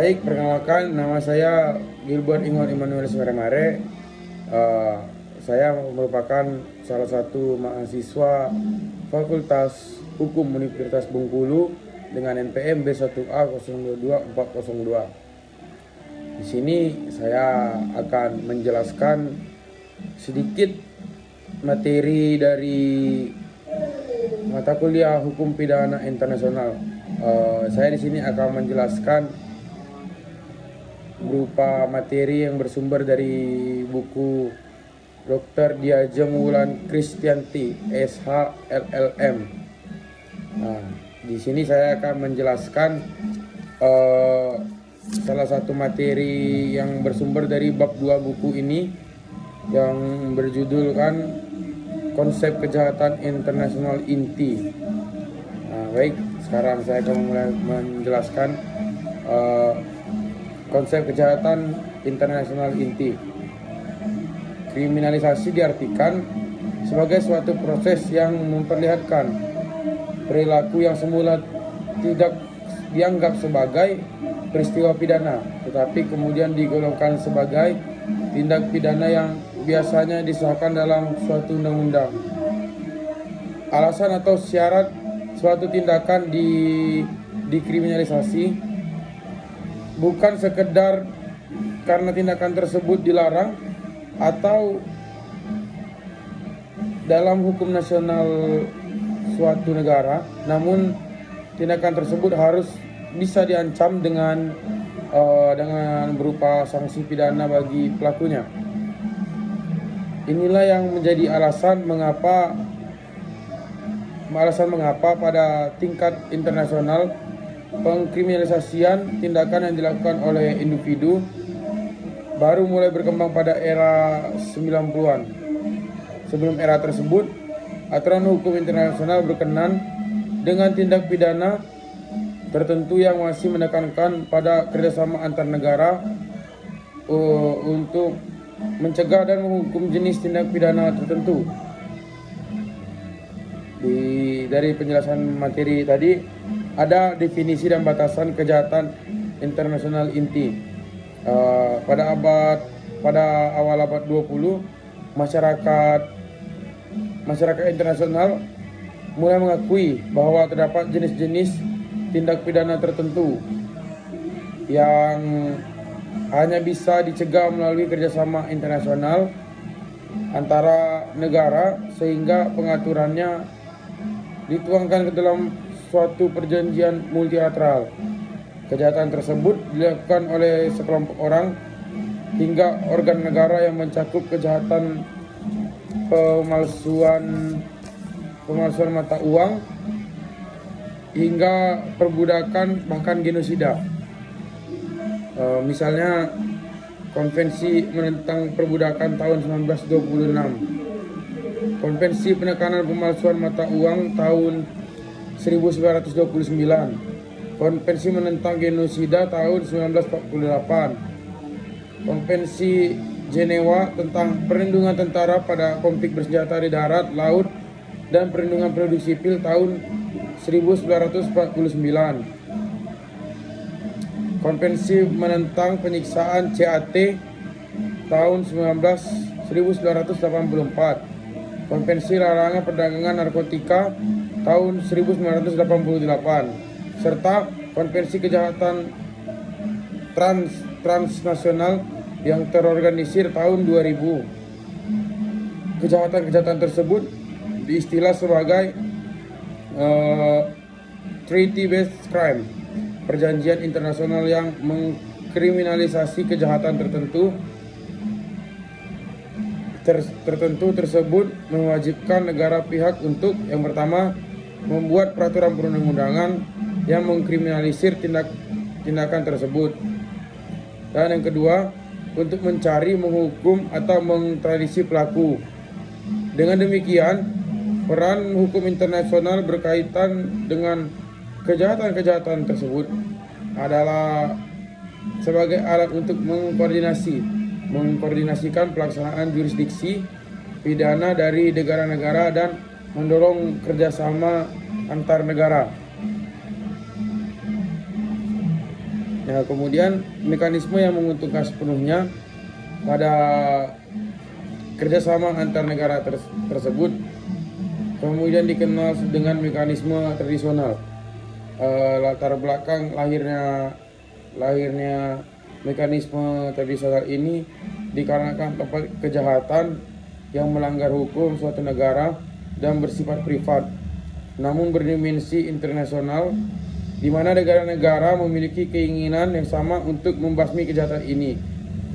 Baik, perkenalkan nama saya Gilbert Ingon Immanuel Sumeremare. Saya merupakan salah satu mahasiswa Fakultas Hukum Universitas Bengkulu dengan NPM B1A 022402. Di sini saya akan menjelaskan sedikit materi dari mata kuliah Hukum Pidana Internasional. Saya di sini akan menjelaskan berupa materi yang bersumber dari buku Dr. Diajeng Wulan Kristianti, SH LLM. Nah, di sini saya akan menjelaskan salah satu materi yang bersumber dari bab 2 buku ini yang berjudulkan Konsep Kejahatan Internasional Inti. Nah, baik, sekarang saya akan mulai menjelaskan konsep kejahatan internasional inti. Kriminalisasi diartikan sebagai suatu proses yang memperlihatkan perilaku yang semula tidak dianggap sebagai peristiwa pidana, tetapi kemudian digolongkan sebagai tindak pidana yang biasanya disahkan dalam suatu undang-undang. Alasan atau syarat suatu tindakan dikriminalisasi bukan sekedar karena tindakan tersebut dilarang atau dalam hukum nasional suatu negara, namun tindakan tersebut harus bisa diancam dengan berupa sanksi pidana bagi pelakunya. Inilah yang menjadi alasan mengapa pada tingkat internasional pengkriminalisasian tindakan yang dilakukan oleh individu baru mulai berkembang pada era 90-an. Sebelum era tersebut, aturan hukum internasional berkenan dengan tindak pidana tertentu yang masih menekankan pada kerjasama antar negara untuk mencegah dan menghukum jenis tindak pidana tertentu. Dari penjelasan materi tadi, ada definisi dan batasan kejahatan internasional inti. Pada awal abad 20, masyarakat internasional mulai mengakui bahwa terdapat jenis-jenis tindak pidana tertentu yang hanya bisa dicegah melalui kerjasama internasional antara negara, sehingga pengaturannya dituangkan ke dalam suatu perjanjian multilateral. Kejahatan tersebut dilakukan oleh sekelompok orang hingga organ negara yang mencakup kejahatan pemalsuan mata uang hingga perbudakan, bahkan genosida. Misalnya Konvensi menentang perbudakan tahun 1926, Konvensi penekanan pemalsuan mata uang tahun 1929, Konvensi menentang genosida tahun 1948, Konvensi Jenewa tentang perlindungan tentara pada konflik bersenjata di darat, laut, dan perlindungan penduduk sipil tahun 1949, Konvensi menentang penyiksaan CAT tahun 1984, Konvensi larangan perdagangan narkotika tahun 1988, serta Konvensi kejahatan transnasional yang terorganisir tahun 2000. Kejahatan-kejahatan tersebut diistilah sebagai treaty-based crime, perjanjian internasional yang mengkriminalisasi kejahatan tertentu tersebut mewajibkan negara pihak untuk, yang pertama, membuat peraturan perundang-undangan yang mengkriminalisir tindakan tersebut, dan yang kedua, untuk mencari, menghukum, atau mengtradisi pelaku. Dengan demikian, peran hukum internasional berkaitan dengan kejahatan-kejahatan tersebut adalah sebagai alat untuk mengkoordinasikan pelaksanaan jurisdiksi pidana dari negara-negara dan mendorong kerjasama antar negara. Nah, kemudian mekanisme yang menguntungkan sepenuhnya pada kerjasama antar negara tersebut kemudian dikenal dengan mekanisme tradisional. Latar belakang lahirnya mekanisme tradisional ini dikarenakan tempat kejahatan yang melanggar hukum suatu negara dan bersifat privat, namun berdimensi internasional, di mana negara-negara memiliki keinginan yang sama untuk membasmi kejahatan ini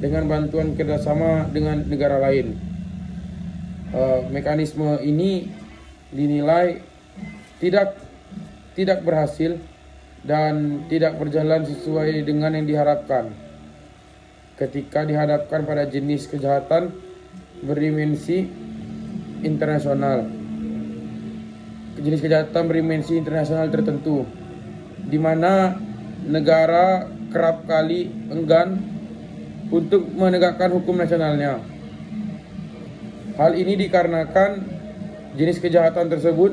dengan bantuan kerjasama dengan negara lain. Mekanisme ini dinilai tidak berhasil dan tidak berjalan sesuai dengan yang diharapkan ketika dihadapkan pada jenis kejahatan berdimensi internasional. Jenis kejahatan berdimensi internasional tertentu, di mana negara kerap kali enggan untuk menegakkan hukum nasionalnya. Hal ini dikarenakan jenis kejahatan tersebut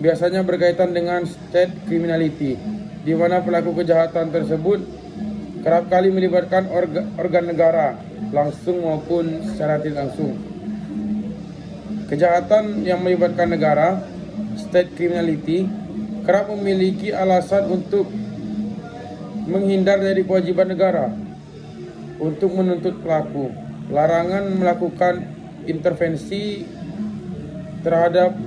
biasanya berkaitan dengan state criminality, di mana pelaku kejahatan tersebut kerap kali melibatkan organ negara langsung maupun secara tidak langsung. Kejahatan yang melibatkan negara, state criminality, kerap memiliki alasan untuk menghindar dari kewajiban negara untuk menuntut pelaku. Larangan melakukan intervensi terhadap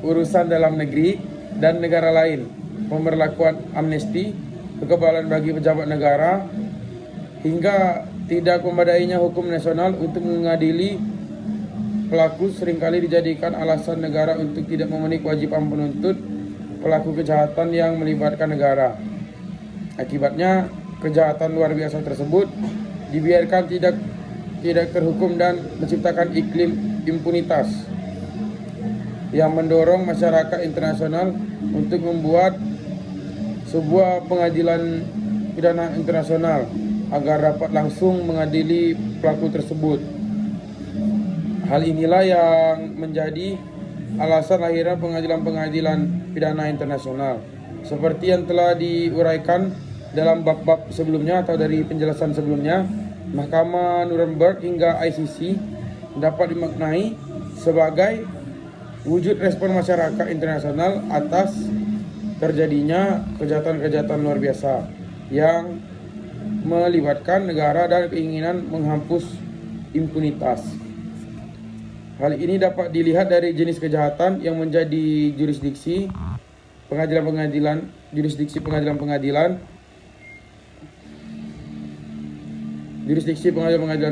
urusan dalam negeri dan negara lain, pemberlakuan amnesti, kekebalan bagi pejabat negara, hingga tidak memadainya hukum nasional untuk mengadili pelaku seringkali dijadikan alasan negara untuk tidak memenuhi kewajiban menuntut pelaku kejahatan yang melibatkan negara. Akibatnya, kejahatan luar biasa tersebut dibiarkan tidak terhukum dan menciptakan iklim impunitas yang mendorong masyarakat internasional untuk membuat sebuah pengadilan pidana internasional agar dapat langsung mengadili pelaku tersebut. Hal inilah yang menjadi alasan lahirnya pengadilan-pengadilan pidana internasional. Seperti yang telah diuraikan dalam bab-bab sebelumnya atau dari penjelasan sebelumnya, Mahkamah Nuremberg hingga ICC dapat dimaknai sebagai wujud respon masyarakat internasional atas terjadinya kejahatan-kejahatan luar biasa yang melibatkan negara dan keinginan menghapus impunitas. Hal ini dapat dilihat dari jenis kejahatan yang menjadi jurisdiksi pengadilan-pengadilan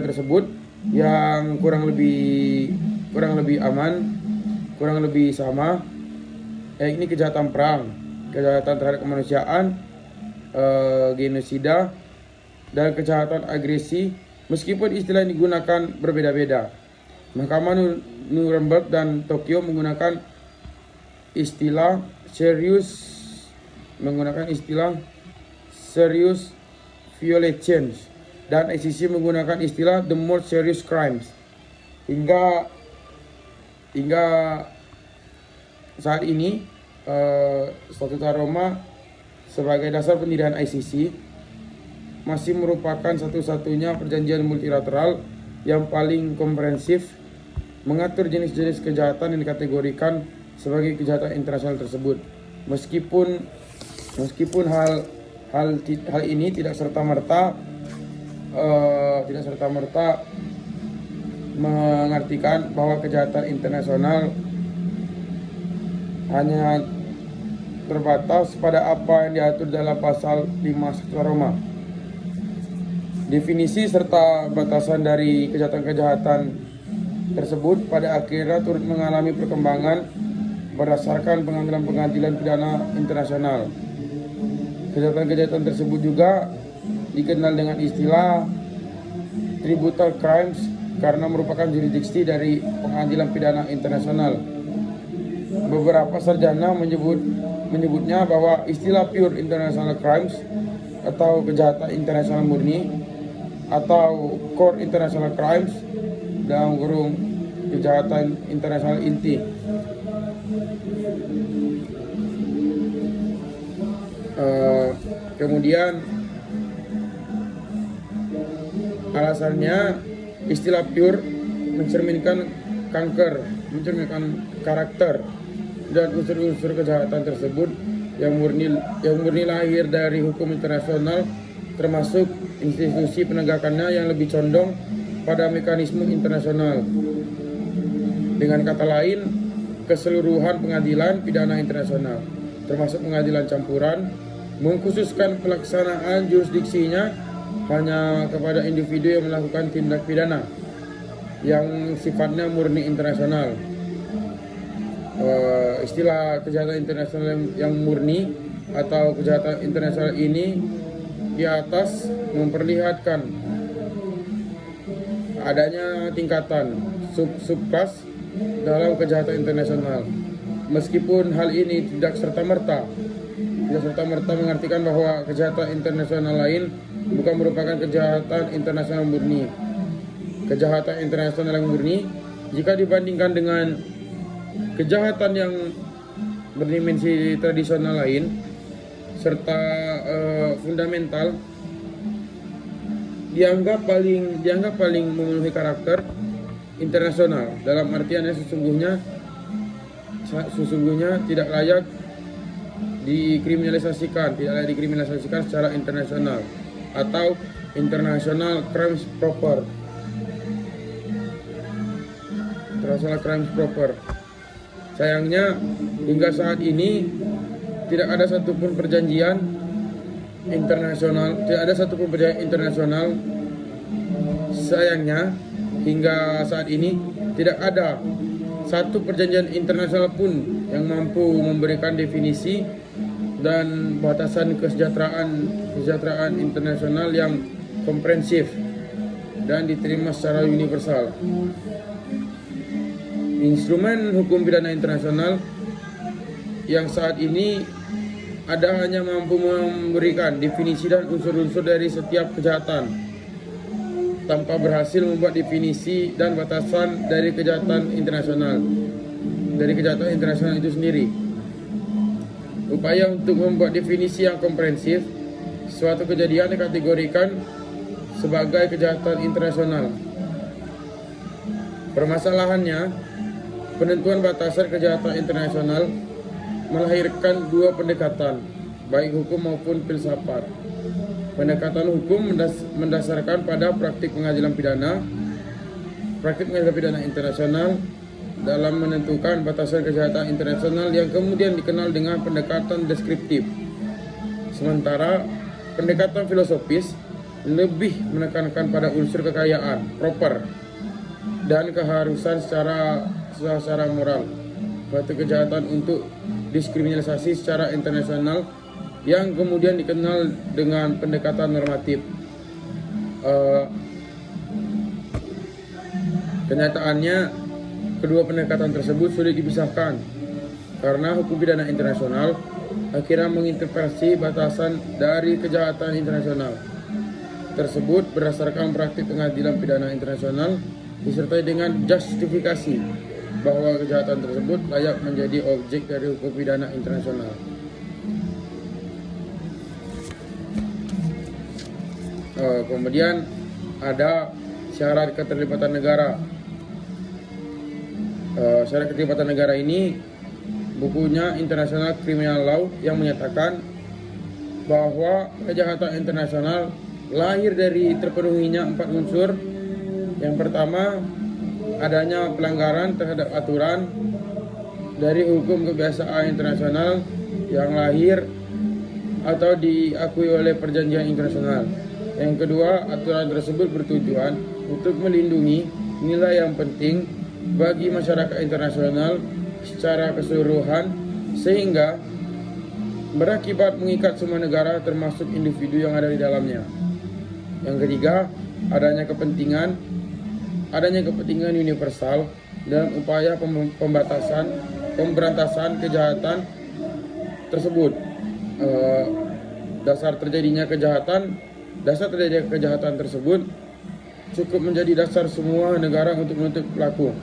tersebut yang kurang lebih aman, kurang lebih sama. Ini kejahatan perang, kejahatan terhadap kemanusiaan, genosida, dan kejahatan agresi, meskipun istilah yang digunakan berbeda-beda. Mahkamah Nuremberg dan Tokyo menggunakan istilah serious violations, dan ICC menggunakan istilah the most serious crimes. Hingga saat ini Statuta Roma sebagai dasar pendirian ICC masih merupakan satu-satunya perjanjian multilateral yang paling komprehensif mengatur jenis-jenis kejahatan yang dikategorikan sebagai kejahatan internasional tersebut. Meskipun hal ini tidak serta-merta mengartikan bahwa kejahatan internasional hanya terbatas pada apa yang diatur dalam pasal 5 Statuta Roma. Definisi serta batasan dari kejahatan-kejahatan tersebut pada akhirnya turut mengalami perkembangan berdasarkan pengadilan-pengadilan pidana internasional. Kejahatan-kejahatan tersebut juga dikenal dengan istilah tributary crimes karena merupakan jurisdiksi dari pengadilan pidana internasional. Beberapa sarjana menyebutnya bahwa istilah pure international crimes atau kejahatan internasional murni atau core international crimes dalam kurung kejahatan internasional inti. Kemudian Alasannya, istilah pure mencerminkan kanker, mencerminkan karakter dan unsur-unsur kejahatan tersebut yang murni lahir dari hukum internasional, termasuk institusi penegakannya yang lebih condong pada mekanisme internasional. Dengan kata lain, keseluruhan pengadilan pidana internasional, termasuk pengadilan campuran, mengkhususkan pelaksanaan jurisdiksinya hanya kepada individu yang melakukan tindak pidana yang sifatnya murni internasional. Istilah kejahatan internasional yang murni atau kejahatan internasional ini di atas memperlihatkan adanya tingkatan sub-kelas dalam kejahatan internasional. Meskipun hal ini tidak serta-merta mengartikan bahwa kejahatan internasional lain bukan merupakan kejahatan internasional murni. Kejahatan internasional yang murni jika dibandingkan dengan kejahatan yang berdimensi tradisional lain serta fundamental dianggap paling memenuhi karakter internasional, dalam artiannya sesungguhnya tidak layak dikriminalisasikan secara internasional atau international crimes proper. Sayangnya hingga saat ini tidak ada satupun perjanjian internasional. Sayangnya hingga saat ini tidak ada satu perjanjian internasional pun yang mampu memberikan definisi dan batasan kesejahteraan internasional yang komprehensif dan diterima secara universal. Instrumen hukum pidana internasional yang saat ini ada hanya mampu memberikan definisi dan unsur-unsur dari setiap kejahatan tanpa berhasil membuat definisi dan batasan dari kejahatan internasional itu sendiri. Upaya untuk membuat definisi yang komprehensif suatu kejadian dikategorikan sebagai kejahatan internasional. Permasalahannya, penentuan batasan kejahatan internasional melahirkan dua pendekatan, baik hukum maupun filsafat. Pendekatan hukum mendasarkan pada praktik pengadilan pidana internasional dalam menentukan batasan kejahatan internasional yang kemudian dikenal dengan pendekatan deskriptif. Sementara pendekatan filosofis lebih menekankan pada unsur kekayaan, proper, dan keharusan secara moral. Suatu kejahatan untuk diskriminalisasi secara internasional yang kemudian dikenal dengan pendekatan normatif. Kenyataannya kedua pendekatan tersebut sulit dipisahkan karena hukum pidana internasional akhirnya menginterpretasi batasan dari kejahatan internasional tersebut berdasarkan praktik pengadilan pidana internasional disertai dengan justifikasi bahwa kejahatan tersebut layak menjadi objek dari hukum pidana internasional. Kemudian ada syarat keterlibatan negara. Syarat keterlibatan negara ini bukunya International Criminal Law yang menyatakan bahwa kejahatan internasional lahir dari terpenuhinya 4 unsur. Yang pertama, adanya pelanggaran terhadap aturan dari hukum kebiasaan internasional yang lahir atau diakui oleh perjanjian internasional. Yang kedua, aturan tersebut bertujuan untuk melindungi nilai yang penting bagi masyarakat internasional secara keseluruhan sehingga berakibat mengikat semua negara termasuk individu yang ada di dalamnya. Yang ketiga, adanya kepentingan universal dalam upaya pemberantasan kejahatan tersebut. Dasar terjadinya kejahatan tersebut cukup menjadi dasar semua negara untuk menuntut pelaku.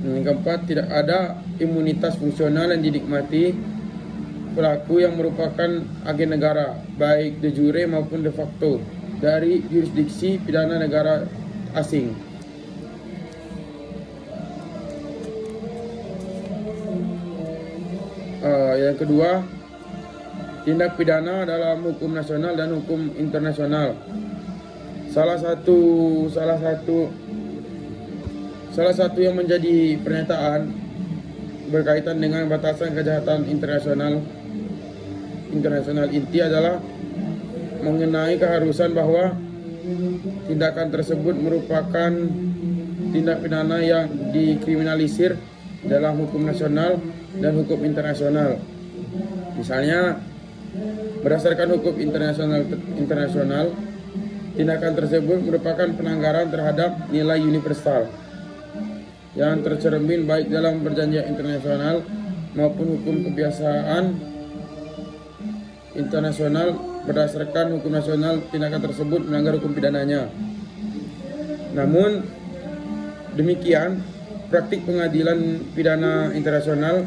Yang keempat, tidak ada imunitas fungsional yang dinikmati pelaku yang merupakan agen negara, baik de jure maupun de facto. dari jurisdiksi pidana negara asing. Yang kedua, tindak pidana dalam hukum nasional dan hukum internasional. Salah satu yang menjadi pernyataan berkaitan dengan batasan kejahatan internasional inti adalah mengenai keharusan bahwa tindakan tersebut merupakan tindak pidana yang dikriminalisir dalam hukum nasional dan hukum internasional. Misalnya, berdasarkan hukum internasional, tindakan tersebut merupakan pelanggaran terhadap nilai universal yang tercermin baik dalam perjanjian internasional maupun hukum kebiasaan internasional. Berdasarkan hukum nasional, tindakan tersebut melanggar hukum pidananya. Namun demikian, praktik pengadilan pidana internasional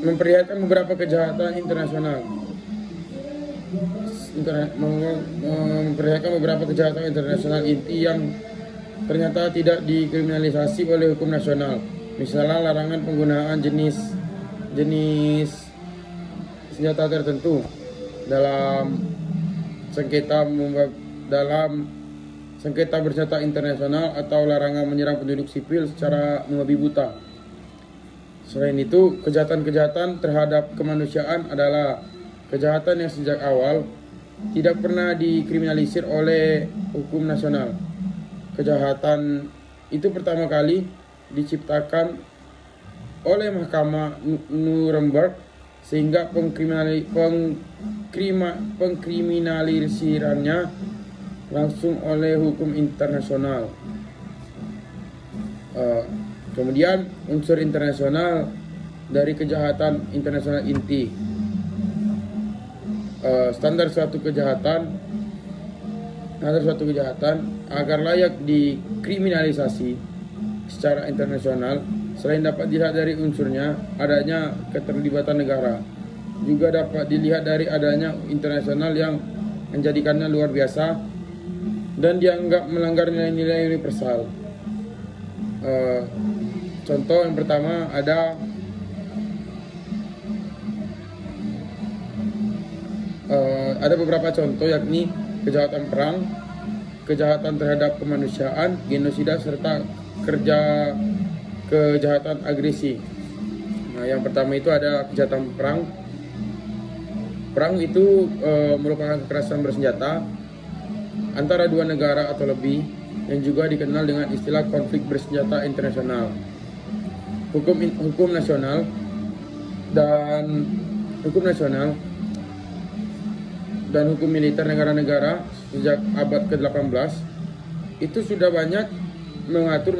memperlihatkan beberapa kejahatan internasional. Memperlihatkan beberapa kejahatan internasional inti yang ternyata tidak dikriminalisasi oleh hukum nasional. Misalnya larangan penggunaan jenis senjata tertentu dalam sengketa bersenjata internasional atau larangan menyerang penduduk sipil secara membabi buta. Selain itu, kejahatan-kejahatan terhadap kemanusiaan adalah kejahatan yang sejak awal tidak pernah dikriminalisir oleh hukum nasional. Kejahatan itu pertama kali diciptakan oleh Mahkamah Nuremberg, sehingga pengkriminalisirannya langsung oleh hukum internasional. Kemudian unsur internasional dari kejahatan internasional inti. Standar suatu kejahatan agar layak dikriminalisasi secara internasional, selain dapat dilihat dari unsurnya adanya keterlibatan negara, juga dapat dilihat dari adanya internasional yang menjadikannya luar biasa dan dianggap melanggar nilai-nilai universal. Contoh yang pertama ada beberapa contoh, yakni kejahatan perang, kejahatan terhadap kemanusiaan, genosida, serta kejahatan agresi. Nah, yang pertama itu ada kejahatan perang. Perang itu merupakan kekerasan bersenjata antara dua negara atau lebih, yang juga dikenal dengan istilah konflik bersenjata internasional. Hukum nasional dan hukum militer negara-negara sejak abad ke-18 itu sudah banyak mengatur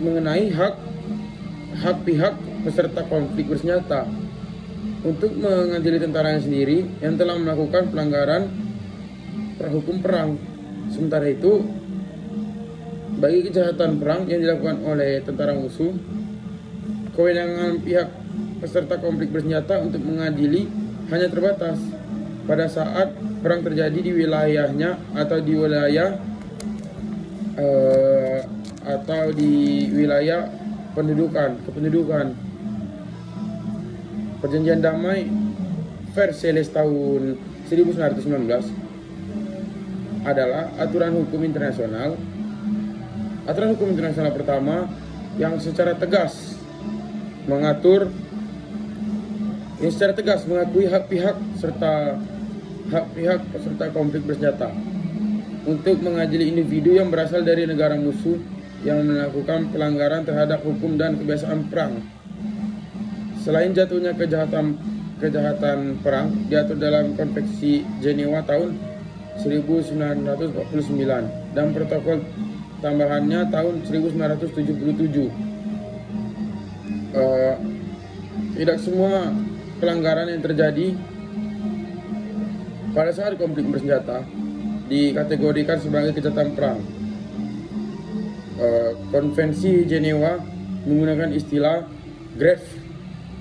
mengenai hak pihak peserta konflik bersenjata untuk mengadili tentaranya sendiri yang telah melakukan pelanggaran hukum perang. Sementara itu, bagi kejahatan perang yang dilakukan oleh tentara musuh, kewenangan pihak peserta konflik bersenjata untuk mengadili hanya terbatas pada saat perang terjadi di wilayahnya atau di wilayah kependudukan. Perjanjian damai Versailles tahun 1919 adalah aturan hukum internasional pertama yang secara tegas mengakui hak pihak peserta konflik bersenjata untuk mengadili individu yang berasal dari negara musuh yang melakukan pelanggaran terhadap hukum dan kebiasaan perang. Selain jatuhnya kejahatan perang diatur dalam Konvensi Jenewa tahun 1949 dan protokol tambahannya tahun 1977. Tidak semua pelanggaran yang terjadi pada saat konflik bersenjata dikategorikan sebagai kejahatan perang. Konvensi Jenewa menggunakan istilah grave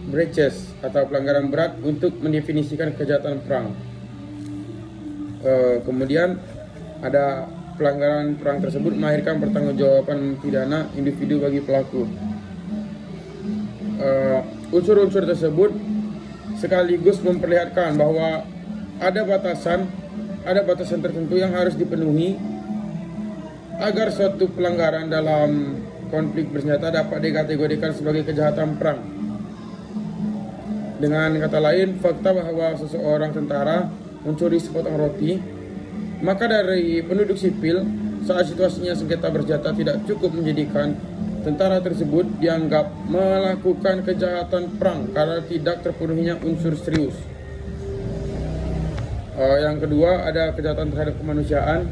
breaches atau pelanggaran berat untuk mendefinisikan kejahatan perang. Kemudian ada pelanggaran perang tersebut melahirkan pertanggungjawaban pidana individu bagi pelaku. Unsur-unsur tersebut sekaligus memperlihatkan bahwa ada batasan tertentu yang harus dipenuhi agar suatu pelanggaran dalam konflik bersenjata dapat dikategorikan sebagai kejahatan perang. Dengan kata lain, fakta bahwa seseorang tentara mencuri sepotong roti, maka dari penduduk sipil saat situasinya sengketa bersenjata tidak cukup menjadikan tentara tersebut dianggap melakukan kejahatan perang karena tidak terpenuhinya unsur serius. Yang kedua, ada kejahatan terhadap kemanusiaan.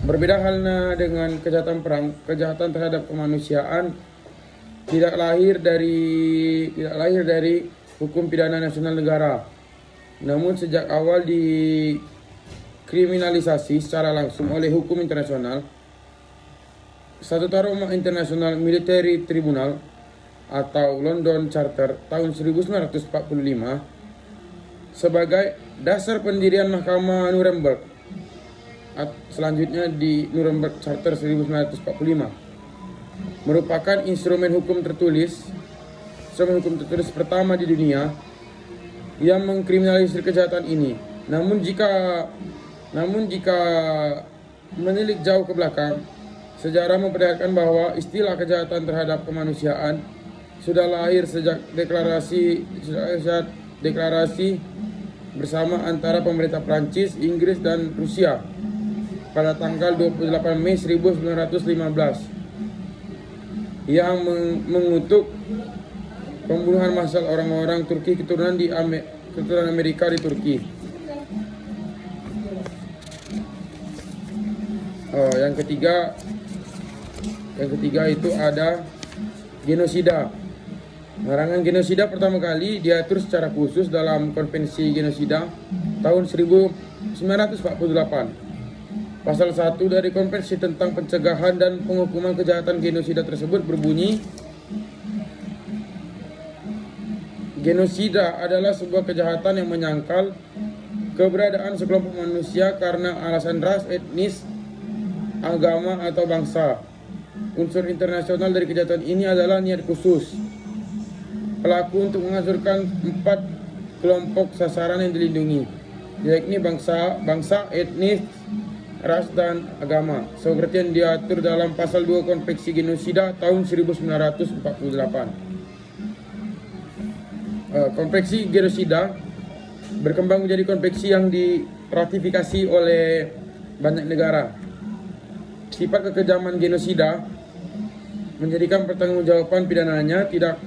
Berbeda halnya dengan kejahatan perang, kejahatan terhadap kemanusiaan tidak lahir dari hukum pidana nasional negara. Namun sejak awal dikriminalisasi secara langsung oleh hukum internasional. Statuta Roma International Military Tribunal atau London Charter tahun 1945 sebagai dasar pendirian Mahkamah Nuremberg. Selanjutnya di Nuremberg Charter 1945 merupakan instrumen hukum tertulis pertama di dunia yang mengkriminalisir kejahatan ini. Namun jika menilik jauh ke belakang, sejarah memperlihatkan bahwa istilah kejahatan terhadap kemanusiaan sudah lahir sejak deklarasi bersama antara pemerintah Prancis, Inggris, dan Rusia pada tanggal 28 Mei 1915 yang mengutuk pembunuhan massal orang-orang Turki keturunan Amerika di Turki. Yang ketiga itu ada genosida. Larangan genosida pertama kali diatur secara khusus dalam Konvensi Genosida tahun 1948. Pasal 1 dari Konvensi tentang pencegahan dan penghukuman kejahatan genosida tersebut berbunyi, genosida adalah sebuah kejahatan yang menyangkal keberadaan sekelompok manusia karena alasan ras, etnis, agama, atau bangsa. Unsur internasional dari kejahatan ini adalah niat khusus pelaku untuk menghancurkan 4 kelompok sasaran yang dilindungi, yakni bangsa, etnis, ras, dan agama, seperti yang diatur dalam pasal 2 Konvensi Genosida tahun 1948. Konvensi Genosida berkembang menjadi konvensi yang diratifikasi oleh banyak negara. Sifat kekejaman genosida menjadikan pertanggungjawaban pidananya tidak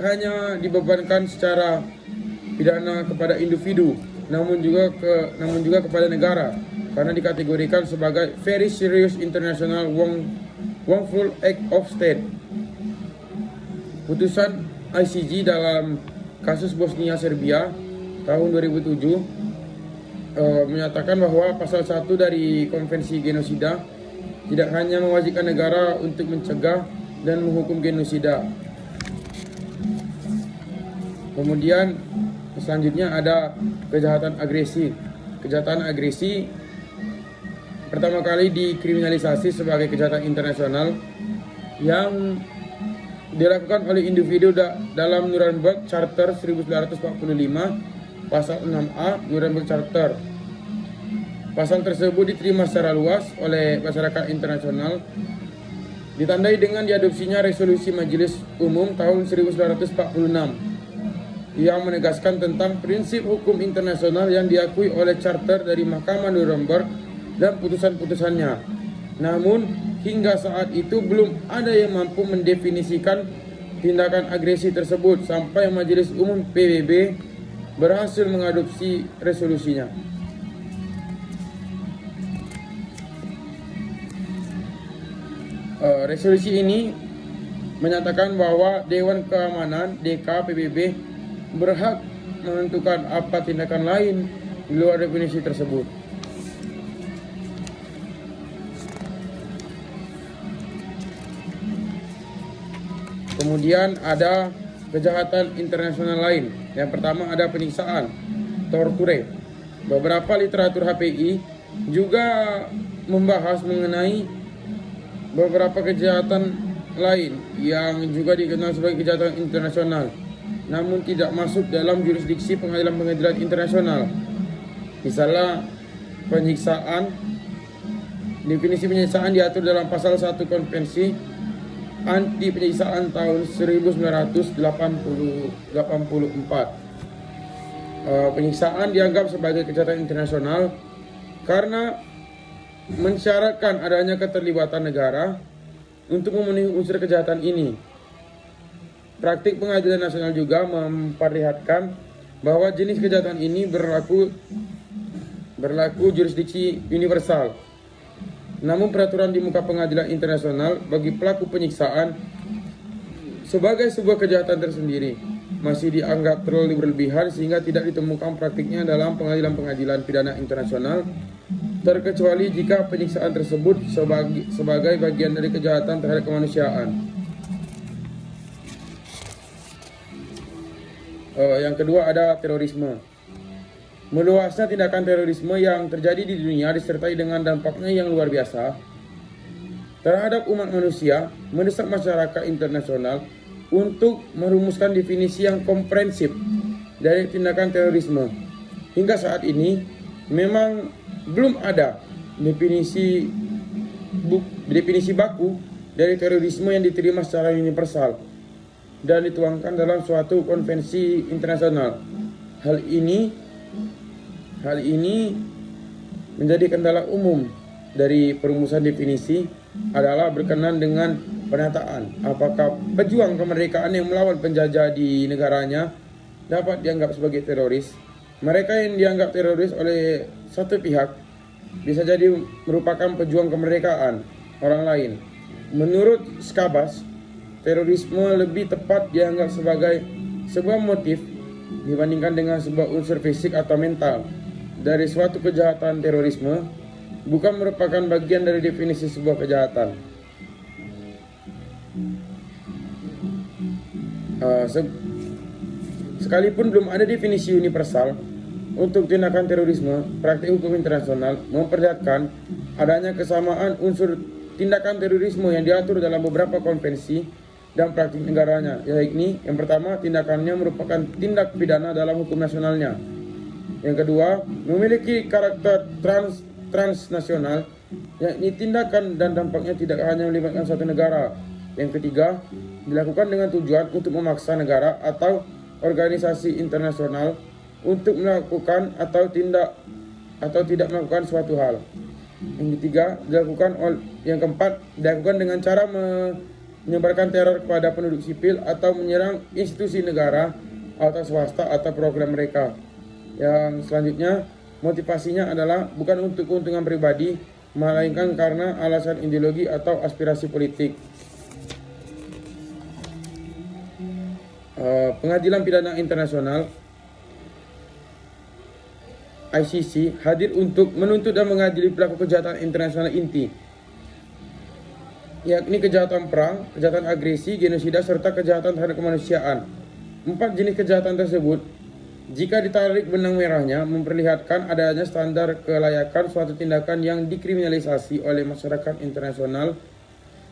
hanya dibebankan secara pidana kepada individu, namun juga kepada negara, karena dikategorikan sebagai very serious international wrongful act of state. Putusan ICJ dalam kasus Bosnia Serbia tahun 2007 menyatakan bahwa pasal 1 dari Konvensi Genosida tidak hanya mewajibkan negara untuk mencegah dan menghukum genosida. Kemudian selanjutnya ada kejahatan agresi. Kejahatan agresi pertama kali dikriminalisasi sebagai kejahatan internasional yang dilakukan oleh individu dalam Nuremberg Charter 1945 pasal 6A Nuremberg Charter. Pasal tersebut diterima secara luas oleh masyarakat internasional, ditandai dengan diadopsinya resolusi Majelis Umum tahun 1946 yang menegaskan tentang prinsip hukum internasional yang diakui oleh Charter dari Mahkamah Nuremberg dan putusan-putusannya. Namun hingga saat itu belum ada yang mampu mendefinisikan tindakan agresi tersebut sampai Majelis Umum PBB berhasil mengadopsi resolusinya. Resolusi ini menyatakan bahwa Dewan Keamanan DK PBB berhak menentukan apa tindakan lain di luar definisi tersebut. Kemudian ada kejahatan internasional lain. Yang pertama ada penyiksaan, torture. Beberapa literatur HPI juga membahas mengenai beberapa kejahatan lain yang juga dikenal sebagai kejahatan internasional, namun tidak masuk dalam jurisdiksi pengadilan-pengadilan internasional. Misalnya penyiksaan, definisi penyiksaan diatur dalam pasal 1 Konvensi Anti Penyiksaan tahun 1984. Penyiksaan dianggap sebagai kejahatan internasional karena mensyaratkan adanya keterlibatan negara untuk memenuhi unsur kejahatan ini. Praktik pengadilan nasional juga memperlihatkan bahwa jenis kejahatan ini berlaku jurisdiksi universal. Namun peraturan di muka pengadilan internasional bagi pelaku penyiksaan sebagai sebuah kejahatan tersendiri masih dianggap terlalu berlebihan sehingga tidak ditemukan praktiknya dalam pengadilan-pengadilan pidana internasional, terkecuali jika penyiksaan tersebut sebagai bagian dari kejahatan terhadap kemanusiaan. Yang kedua ada terorisme. Meluasnya tindakan terorisme yang terjadi di dunia disertai dengan dampaknya yang luar biasa terhadap umat manusia mendesak masyarakat internasional untuk merumuskan definisi yang komprehensif dari tindakan terorisme. Hingga saat ini memang belum ada definisi baku dari terorisme yang diterima secara universal dan dituangkan dalam suatu konvensi internasional. Hal ini menjadi kendala umum dari perumusan definisi adalah berkenan dengan penataan apakah pejuang kemerdekaan yang melawan penjajah di negaranya dapat dianggap sebagai teroris. Mereka yang dianggap teroris oleh satu pihak bisa jadi merupakan pejuang kemerdekaan orang lain. Menurut Schabas, terorisme lebih tepat dianggap sebagai sebuah motif dibandingkan dengan sebuah unsur fisik atau mental dari suatu kejahatan. Terorisme bukan merupakan bagian dari definisi sebuah kejahatan. Sekalipun belum ada definisi universal untuk tindakan terorisme, praktik hukum internasional memperlihatkan adanya kesamaan unsur tindakan terorisme yang diatur dalam beberapa konvensi dan praktik negaranya, yakni yang pertama, tindakannya merupakan tindak pidana dalam hukum nasionalnya. Yang kedua, memiliki karakter transnasional, yakni tindakan dan dampaknya tidak hanya melibatkan satu negara. Yang ketiga, dilakukan dengan tujuan untuk memaksa negara atau organisasi internasional untuk melakukan atau tidak melakukan suatu hal. Yang keempat, dilakukan dengan cara menyebarkan teror kepada penduduk sipil atau menyerang institusi negara atau swasta atau program mereka. Yang selanjutnya, motivasinya adalah bukan untuk keuntungan pribadi, melainkan karena alasan ideologi atau aspirasi politik. Pengadilan Pidana Internasional ICC hadir untuk menuntut dan mengadili pelaku kejahatan internasional inti, yakni kejahatan perang, kejahatan agresi, genosida, serta kejahatan terhadap kemanusiaan. 4 jenis kejahatan tersebut, jika ditarik benang merahnya, memperlihatkan adanya standar kelayakan suatu tindakan yang dikriminalisasi oleh masyarakat internasional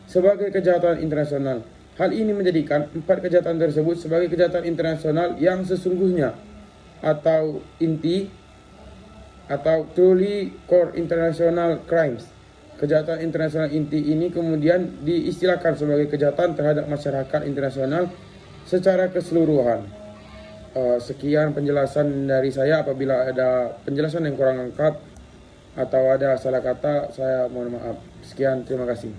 sebagai kejahatan internasional. Hal ini menjadikan 4 kejahatan tersebut sebagai kejahatan internasional yang sesungguhnya atau inti atau truly core international crimes. Kejahatan internasional inti ini kemudian diistilahkan sebagai kejahatan terhadap masyarakat internasional secara keseluruhan. Sekian penjelasan dari saya. Apabila ada penjelasan yang kurang lengkap atau ada salah kata, saya mohon maaf. Sekian, terima kasih.